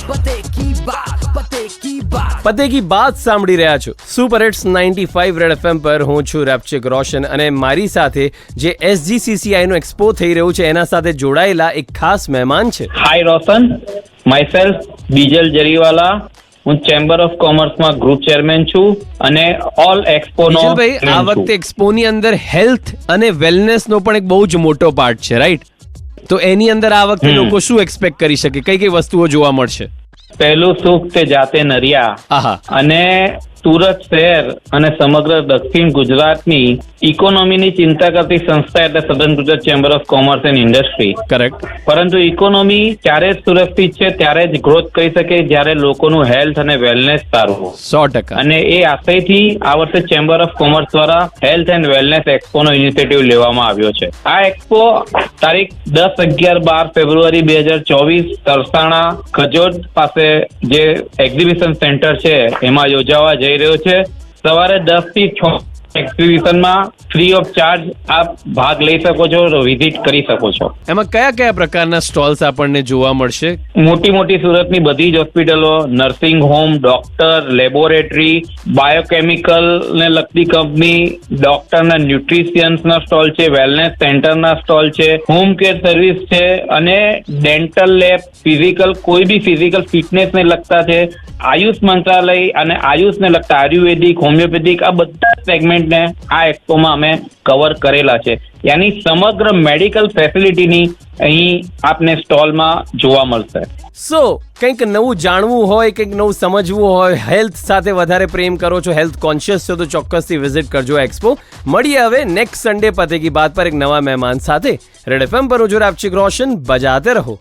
પતે કી બાત સાંભળી રહ્યા છો સુપર હિટ્સ 95 રેડ એફએમ પર. હું છું રેપ્ચિક રોશન અને મારી સાથે જે SGCCI નો એક્સપો થઈ રહ્યું છે એના સાથે જોડાયેલા એક ખાસ મહેમાન છે. હાય રોશન, માયસેલ્ફ બીજલ જરીવાલા. હું ચેમ્બર ઓફ કોમર્સમાં ગ્રુપ ચેરમેન છું અને ઓલ એક્સપોનો ભાઈ આ વખતે એક્સપોની અંદર હેલ્થ અને વેલનેસ નો પણ એક બહુ જ મોટો પાર્ટ છે, રાઈટ? તો એની અંદર આ વખતે લોકો શું એક્સપેક્ટ કરી શકે, કઈ કઈ વસ્તુઓ જોવા મળશે? પહેલું સુખ તે જાતે નરિયા. આહા. અને સુરત શહેર અને સમગ્ર દક્ષિણ ગુજરાતની ઇકોનોમીની ચિંતા કરતી સંસ્થા એટલે સદન Gujarat chamber of commerce and industry. Correct. પરંતુ ઇકોનોમી ત્યારે જ સુરક્ષિત છે, ત્યારે જ ગ્રોથ કરી શકે જ્યારે લોકોનું હેલ્થ અને વેલનેસ સારું હોય. 100%. અને એ આશયથી આ વર્ષે ચેમ્બર ઓફ કોમર્સ દ્વારા હેલ્થ એન્ડ વેલનેસ એક્સપોનો ઇનિશિયેટિવ લેવામાં આવ્યો છે. આ એક્સપો તારીખ 10, 11, 12 ફેબ્રુઆરી 2024 તરસાણા ખજોદ પાસે જે એક્ઝિબિશન સેન્ટર છે એમાં યોજાવા જઈ રહ્યો છે. સવારે 10 થી 6 એક્ઝિબિશનમાં ફ્રી ઓફ ચાર્જ આપ ભાગ લઈ શકો છો, વિઝિટ કરી શકો છો. એમાં કયા કયા પ્રકારના સ્ટોલ્સ આપણને જોવા મળશે? મોટી મોટી સુરતની બધી જ હોસ્પિટલો, nursing home, doctor, laboratory, biochemical ને લગતી કંપની, ડોક્ટરના ન્યુટ્રિશિયન્સના સ્ટોલ છે, વેલનેસ સેન્ટરના સ્ટોલ છે, હોમ કેર સર્વિસ છે અને ડેન્ટલ લેબ, ફિઝિકલ કોઈ બી ફિઝિકલ ફિટનેસને લગતા છે, આયુષ મંત્રાલય અને આયુષને લગતા આયુર્વેદિક, હોમિયોપેથિક આ બધા સેગમેન્ટને આ એક્સપોમાં અમે કવર કરેલા છે. યાની સમગ્ર મેડિકલ ફેસિલિટીની અહીં આપને સ્ટોલમાં જોવા મળશે. સો કંઈક નવું જાણવું હોય, કંઈક નવું સમજવું હોય, હેલ્થ સાથે વધારે પ્રેમ કરો છો, હેલ્થ કોન્શિયસ છો તો ચોક્કસથી વિઝિટ કરજો એક્સપો. મળીએ હવે નેક્સ્ટ સન્ડે પતે કી બાત પર એક નવા મહેમાન સાથે. રેડ એફએમ પર હું છું રેપ્ચિક રોશન. બજાતે રહો.